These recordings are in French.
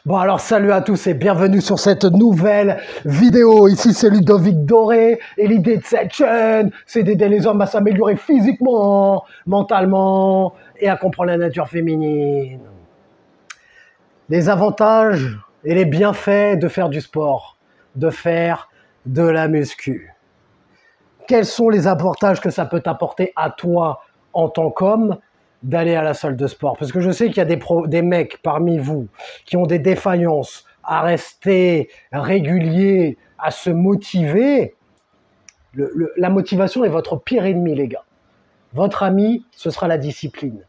Bon alors salut à tous et bienvenue sur cette nouvelle vidéo. Ici c'est Ludovic Doré et l'idée de cette chaîne c'est d'aider les hommes à s'améliorer physiquement, mentalement et à comprendre la nature féminine. Les avantages et les bienfaits de faire du sport, de faire de la muscu. Quels sont les avantages que ça peut t'apporter à toi en tant qu'homme d'aller à la salle de sport? Parce que je sais qu'il y a des mecs parmi vous qui ont des défaillances à rester réguliers, à se motiver. La motivation est votre pire ennemi, les gars. Votre ami, ce sera la discipline.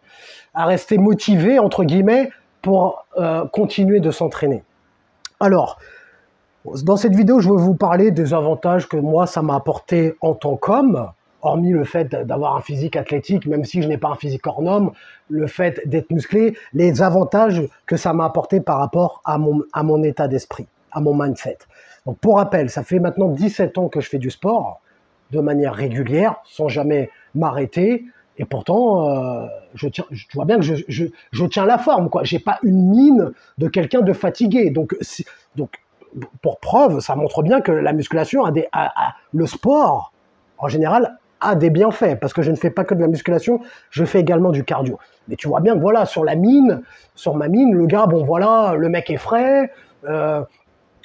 À rester motivé, entre guillemets, pour continuer de s'entraîner. Alors, dans cette vidéo, je vais vous parler des avantages que moi, ça m'a apporté en tant qu'homme, hormis le fait d'avoir un physique athlétique, même si je n'ai pas un physique hors norme, le fait d'être musclé, les avantages que ça m'a apporté par rapport à mon état d'esprit, à mon mindset. Donc, pour rappel, ça fait maintenant 17 ans que je fais du sport de manière régulière, sans jamais m'arrêter. Et pourtant, je vois bien que je tiens la forme, quoi. J'ai pas une mine de quelqu'un de fatigué. Donc, pour preuve, ça montre bien que la musculation le sport, en général, a des bienfaits. Parce que je ne fais pas que de la musculation, je fais également du cardio. Mais tu vois bien que voilà, sur ma mine, le gars, bon voilà, le mec est frais. On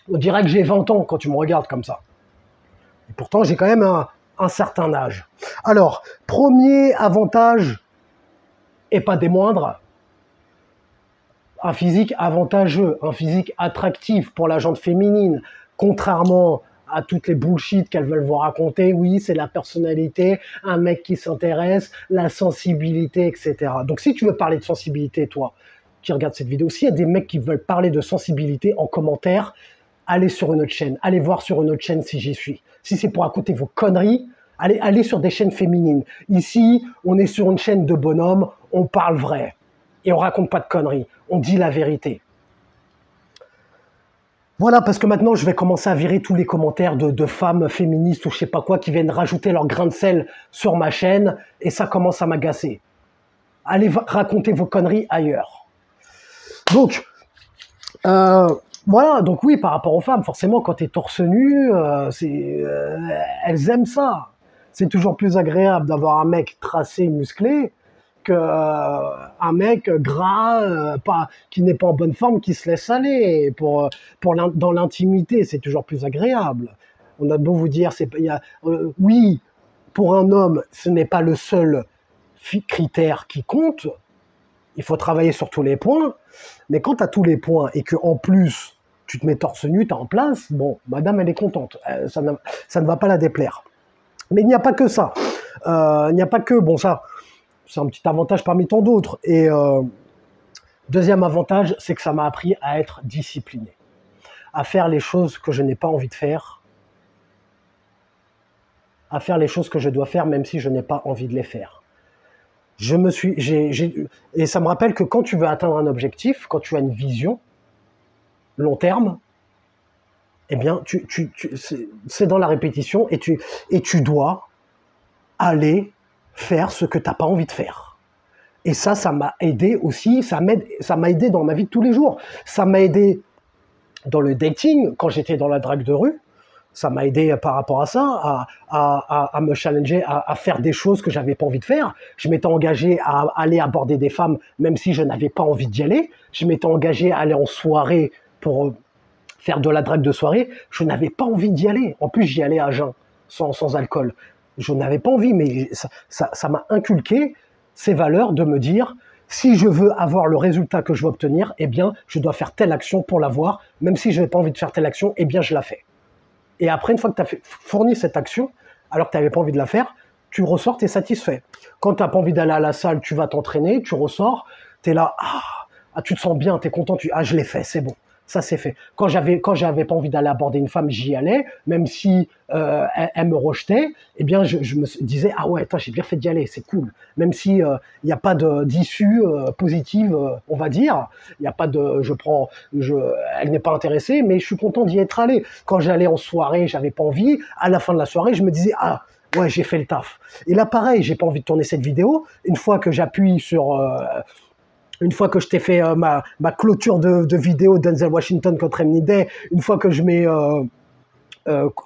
dirait que j'ai 20 ans quand tu me regardes comme ça. Et pourtant, j'ai quand même un certain âge. Alors, premier avantage, et pas des moindres, un physique avantageux, un physique attractif pour la gente féminine, contrairement à toutes les bullshit qu'elles veulent vous raconter. Oui, c'est la personnalité, un mec qui s'intéresse, la sensibilité, etc. Donc, si tu veux parler de sensibilité, toi, qui regarde cette vidéo, s'il y a des mecs qui veulent parler de sensibilité en commentaire, allez sur une autre chaîne, allez voir sur une autre chaîne si j'y suis. Si c'est pour raconter vos conneries, allez sur des chaînes féminines. Ici, on est sur une chaîne de bonhommes, on parle vrai. Et on raconte pas de conneries, on dit la vérité. Voilà, parce que maintenant, je vais commencer à virer tous les commentaires de femmes féministes ou je sais pas quoi qui viennent rajouter leur grain de sel sur ma chaîne et ça commence à m'agacer. Allez raconter vos conneries ailleurs. Donc, voilà, donc oui, par rapport aux femmes, forcément, quand tu es torse nu, elles aiment ça. C'est toujours plus agréable d'avoir un mec tracé, musclé, qu'un mec gras, qui n'est pas en bonne forme, qui se laisse aller. Dans l'intimité, c'est toujours plus agréable. On a beau vous dire, oui, pour un homme, ce n'est pas le seul critère qui compte. Il faut travailler sur tous les points. Mais quand tu as tous les points et qu'en plus, tu te mets torse nu, tu es en place, bon, madame, elle est contente. Ça ne va pas la déplaire. Mais il n'y a pas que ça. Il n'y a pas que, bon, ça, c'est un petit avantage parmi tant d'autres. Et deuxième avantage, c'est que ça m'a appris à être discipliné, à faire les choses que je n'ai pas envie de faire, à faire les choses que je dois faire même si je n'ai pas envie de les faire. Et ça me rappelle que quand tu veux atteindre un objectif, quand tu as une vision long terme, eh bien, c'est dans la répétition et tu dois aller faire ce que tu n'as pas envie de faire. Et ça m'a aidé aussi, ça m'a aidé dans ma vie de tous les jours. Ça m'a aidé dans le dating, quand j'étais dans la drague de rue. Ça m'a aidé par rapport à ça, à me challenger, à faire des choses que j'avais pas envie de faire. Je m'étais engagé à aller aborder des femmes, même si je n'avais pas envie d'y aller. Je m'étais engagé à aller en soirée pour faire de la drague de soirée. Je n'avais pas envie d'y aller. En plus, j'y allais à jeun, sans alcool. Je n'avais pas envie, mais ça m'a inculqué ces valeurs de me dire, si je veux avoir le résultat que je veux obtenir, eh bien, je dois faire telle action pour l'avoir. Même si je n'ai pas envie de faire telle action, eh bien, je la fais. Et après, une fois que tu as fourni cette action, alors que tu n'avais pas envie de la faire, tu ressors, tu es satisfait. Quand tu n'as pas envie d'aller à la salle, tu vas t'entraîner, tu ressors, tu es là, tu te sens bien, tu es content, je l'ai fait, c'est bon, ça c'est fait. Quand j'avais pas envie d'aller aborder une femme, j'y allais, même si elle me rejetait, eh bien je me disais, ah ouais, j'ai bien fait d'y aller, c'est cool. Même si il n'y a pas d'issue positive, on va dire, il n'y a pas de, elle n'est pas intéressée, mais je suis content d'y être allé. Quand j'allais en soirée, j'avais pas envie, à la fin de la soirée, je me disais, ah ouais, j'ai fait le taf. Et là, pareil, j'ai pas envie de tourner cette vidéo. Une fois que j'appuie sur une fois que je t'ai fait ma clôture de vidéo Denzel Washington contre Emily Day, une fois que je m'ai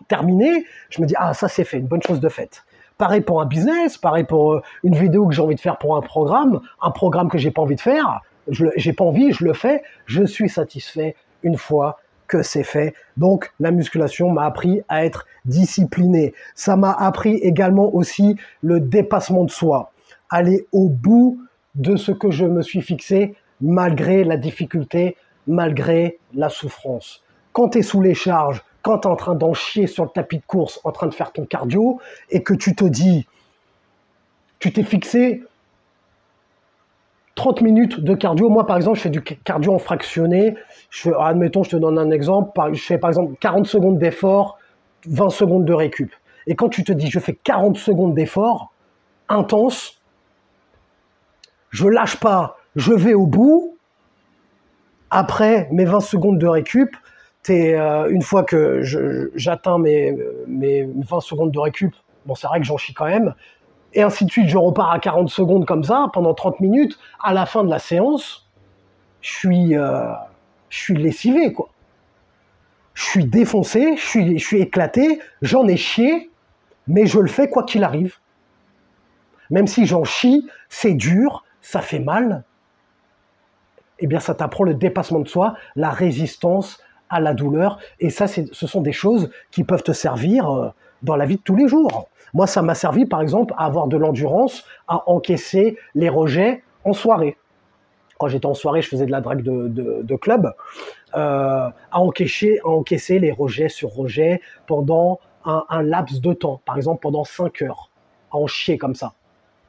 terminé, je me dis, ah, ça c'est fait, une bonne chose de faite. Pareil pour un business, pareil pour une vidéo que j'ai envie de faire pour un programme que j'ai pas envie de faire, j'ai pas envie, je le fais, je suis satisfait une fois que c'est fait. Donc la musculation m'a appris à être discipliné. Ça m'a appris également aussi le dépassement de soi, aller au bout de ce que je me suis fixé malgré la difficulté, malgré la souffrance. Quand tu es sous les charges, quand tu es en train d'en chier sur le tapis de course, en train de faire ton cardio, et que tu te dis, tu t'es fixé 30 minutes de cardio. Moi, par exemple, je fais du cardio en fractionné. Admettons, je te donne un exemple. Je fais par exemple 40 secondes d'effort, 20 secondes de récup. Et quand tu te dis, je fais 40 secondes d'effort intense, je lâche pas, je vais au bout. Après mes 20 secondes de récup, une fois que j'atteins mes 20 secondes de récup, bon, c'est vrai que j'en chie quand même, et ainsi de suite, je repars à 40 secondes comme ça, pendant 30 minutes, à la fin de la séance, je suis lessivé, quoi. Je suis défoncé, je suis éclaté, j'en ai chié, mais je le fais quoi qu'il arrive. Même si j'en chie, c'est dur, ça fait mal, eh bien ça t'apprend le dépassement de soi, la résistance à la douleur, et ça, ce sont des choses qui peuvent te servir dans la vie de tous les jours. Moi, ça m'a servi, par exemple, à avoir de l'endurance, à encaisser les rejets en soirée. Quand j'étais en soirée, je faisais de la drague de club, à encaisser les rejets sur rejets pendant un laps de temps, par exemple pendant 5 heures, à en chier comme ça.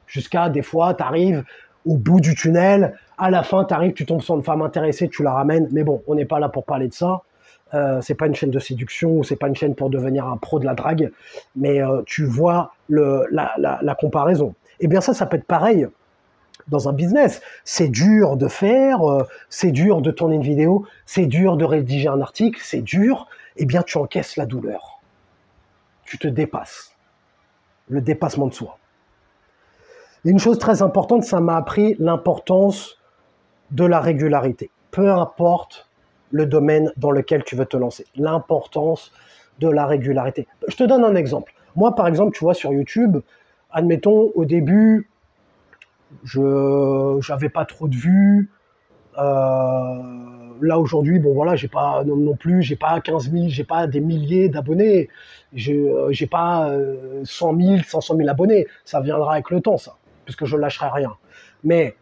Jusqu'à, des fois, tu arrives au bout du tunnel, à la fin, tu arrives, tu tombes sur une femme intéressée, tu la ramènes, mais bon, on n'est pas là pour parler de ça. C'est pas une chaîne de séduction, ou c'est pas une chaîne pour devenir un pro de la drague, mais tu vois la comparaison. Eh bien ça peut être pareil dans un business. C'est dur de faire, c'est dur de tourner une vidéo, c'est dur de rédiger un article, c'est dur, eh bien tu encaisses la douleur. Tu te dépasses. Le dépassement de soi. Et une chose très importante, ça m'a appris l'importance de la régularité. Peu importe le domaine dans lequel tu veux te lancer. L'importance de la régularité. Je te donne un exemple. Moi, par exemple, tu vois, sur YouTube, admettons, au début, j'avais pas trop de vues. Là, aujourd'hui, bon, voilà, j'ai pas non plus, j'ai pas 15 000, j'ai pas des milliers d'abonnés. J'ai pas 100 000, 500 000 abonnés. Ça viendra avec le temps, ça, puisque je lâcherai rien. Mais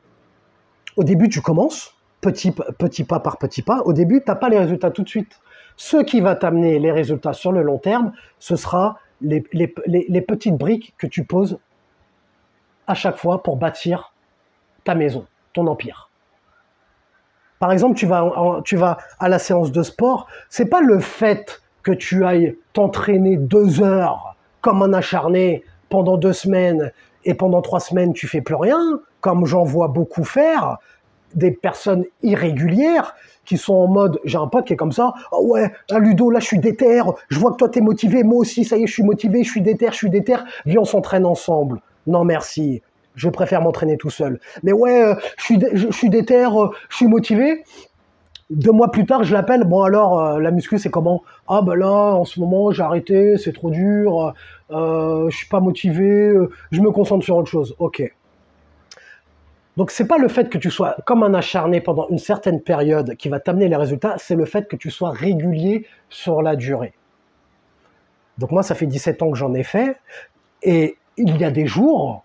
au début, tu commences, petit pas par petit pas. Au début, tu n'as pas les résultats tout de suite. Ce qui va t'amener les résultats sur le long terme, ce sera les petites briques que tu poses à chaque fois pour bâtir ta maison, ton empire. Par exemple, tu vas à la séance de sport, c'est pas le fait que tu ailles t'entraîner 2 heures comme un acharné pendant 2 semaines et pendant 3 semaines tu fais plus rien, comme j'en vois beaucoup faire, des personnes irrégulières qui sont en mode, j'ai un pote qui est comme ça, oh ouais, Ludo, là je suis déter, je vois que toi t'es motivé, moi aussi, ça y est, je suis motivé, je suis déter, viens on s'entraîne ensemble. Non merci, je préfère m'entraîner tout seul. Mais ouais, je suis déter, je suis motivé. 2 mois plus tard, je l'appelle, bon alors, la muscu c'est comment? Ah bah là, en ce moment, j'ai arrêté, c'est trop dur, je suis pas motivé, je me concentre sur autre chose. Ok. Donc c'est pas le fait que tu sois comme un acharné pendant une certaine période qui va t'amener les résultats, c'est le fait que tu sois régulier sur la durée. Donc moi, ça fait 17 ans que j'en ai fait, et il y a des jours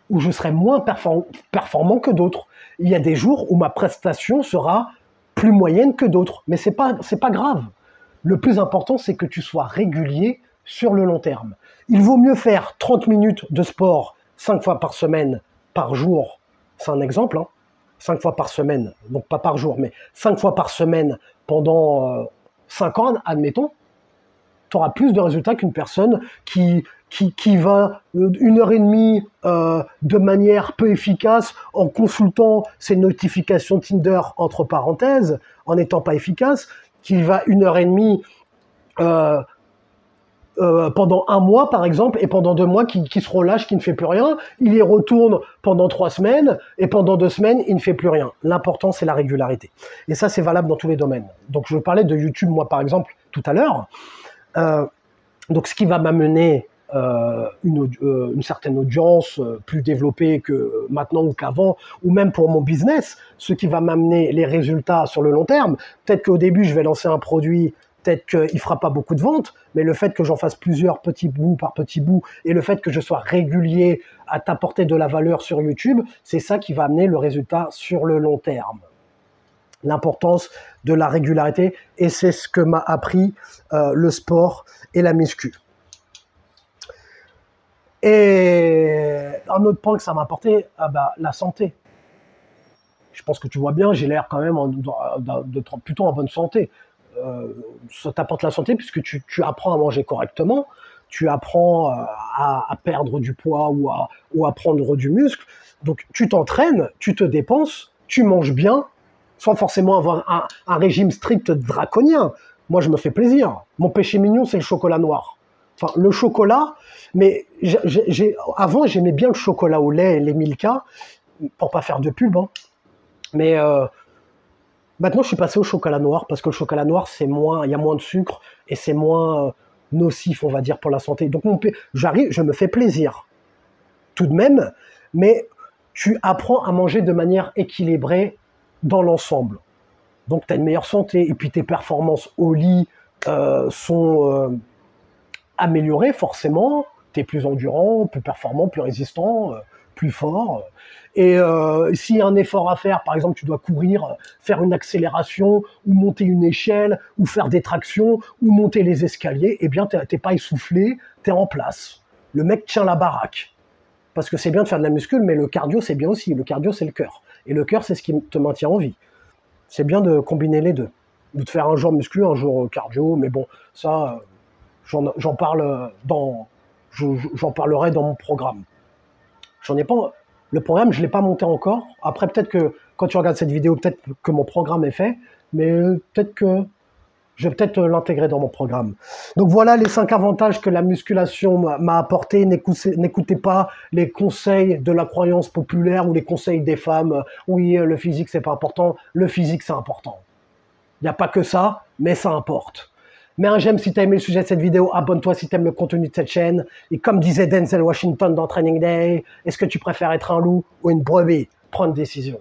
où je serai moins performant que d'autres. Il y a des jours où ma prestation sera plus moyenne que d'autres, mais c'est pas grave. Le plus important, c'est que tu sois régulier sur le long terme. Il vaut mieux faire 30 minutes de sport 5 fois par semaine, par jour. C'est un exemple, hein. 5 fois par semaine, donc pas par jour, mais 5 fois par semaine pendant 5 ans, admettons, tu auras plus de résultats qu'une personne qui va 1h30 de manière peu efficace en consultant ses notifications Tinder entre parenthèses, en n'étant pas efficace, qui va 1h30 pendant un mois, par exemple, et pendant 2 mois, qui se relâche, qui ne fait plus rien. Il y retourne pendant 3 semaines, et pendant 2 semaines, il ne fait plus rien. L'important, c'est la régularité. Et ça, c'est valable dans tous les domaines. Donc, je parlais de YouTube, moi, par exemple, tout à l'heure. Donc, ce qui va m'amener une certaine audience plus développée que maintenant ou qu'avant, ou même pour mon business, ce qui va m'amener les résultats sur le long terme. Peut-être qu'au début, je vais lancer un produit, peut-être qu'il ne fera pas beaucoup de ventes, mais le fait que j'en fasse plusieurs petits bouts par petits bouts et le fait que je sois régulier à t'apporter de la valeur sur YouTube, c'est ça qui va amener le résultat sur le long terme. L'importance de la régularité, et c'est ce que m'a appris le sport et la muscu. Et un autre point que ça m'a apporté, la santé. Je pense que tu vois bien, j'ai l'air quand même d'être plutôt en bonne santé. Ça t'apporte la santé puisque tu apprends à manger correctement, tu apprends à perdre du poids ou à prendre du muscle. Donc tu t'entraînes, tu te dépenses, tu manges bien, sans forcément avoir un régime strict draconien. Moi, je me fais plaisir. Mon péché mignon, c'est le chocolat noir. Enfin, le chocolat, mais avant, j'aimais bien le chocolat au lait et les Milka, pour pas faire de pub, hein. Mais maintenant, je suis passé au chocolat noir, parce que le chocolat noir, il y a moins de sucre, et c'est moins nocif, on va dire, pour la santé. Donc, je me fais plaisir, tout de même, mais tu apprends à manger de manière équilibrée dans l'ensemble. Donc, tu as une meilleure santé, et puis tes performances au lit sont améliorées, forcément. Tu es plus endurant, plus performant, plus résistant, plus fort. Et s'il y a un effort à faire, par exemple, tu dois courir, faire une accélération, ou monter une échelle, ou faire des tractions, ou monter les escaliers, eh bien, t'es pas essoufflé, tu es en place. Le mec tient la baraque. Parce que c'est bien de faire de la muscule, mais le cardio, c'est bien aussi. Le cardio, c'est le cœur. Et le cœur, c'est ce qui te maintient en vie. C'est bien de combiner les deux. De te faire un jour muscu, un jour cardio, mais bon, ça, j'en parlerai dans mon programme. Le programme, je ne l'ai pas monté encore. Après, peut-être que quand tu regardes cette vidéo, peut-être que mon programme est fait, mais peut-être que je vais peut-être l'intégrer dans mon programme. Donc voilà les 5 avantages que la musculation m'a apporté. N'écoutez pas les conseils de la croyance populaire ou les conseils des femmes. Oui, le physique, c'est pas important. Le physique, c'est important. Il n'y a pas que ça, mais ça importe. Mets un j'aime si tu as aimé le sujet de cette vidéo, abonne-toi si tu aimes le contenu de cette chaîne. Et comme disait Denzel Washington dans Training Day, est-ce que tu préfères être un loup ou une brebis? Prends une décision.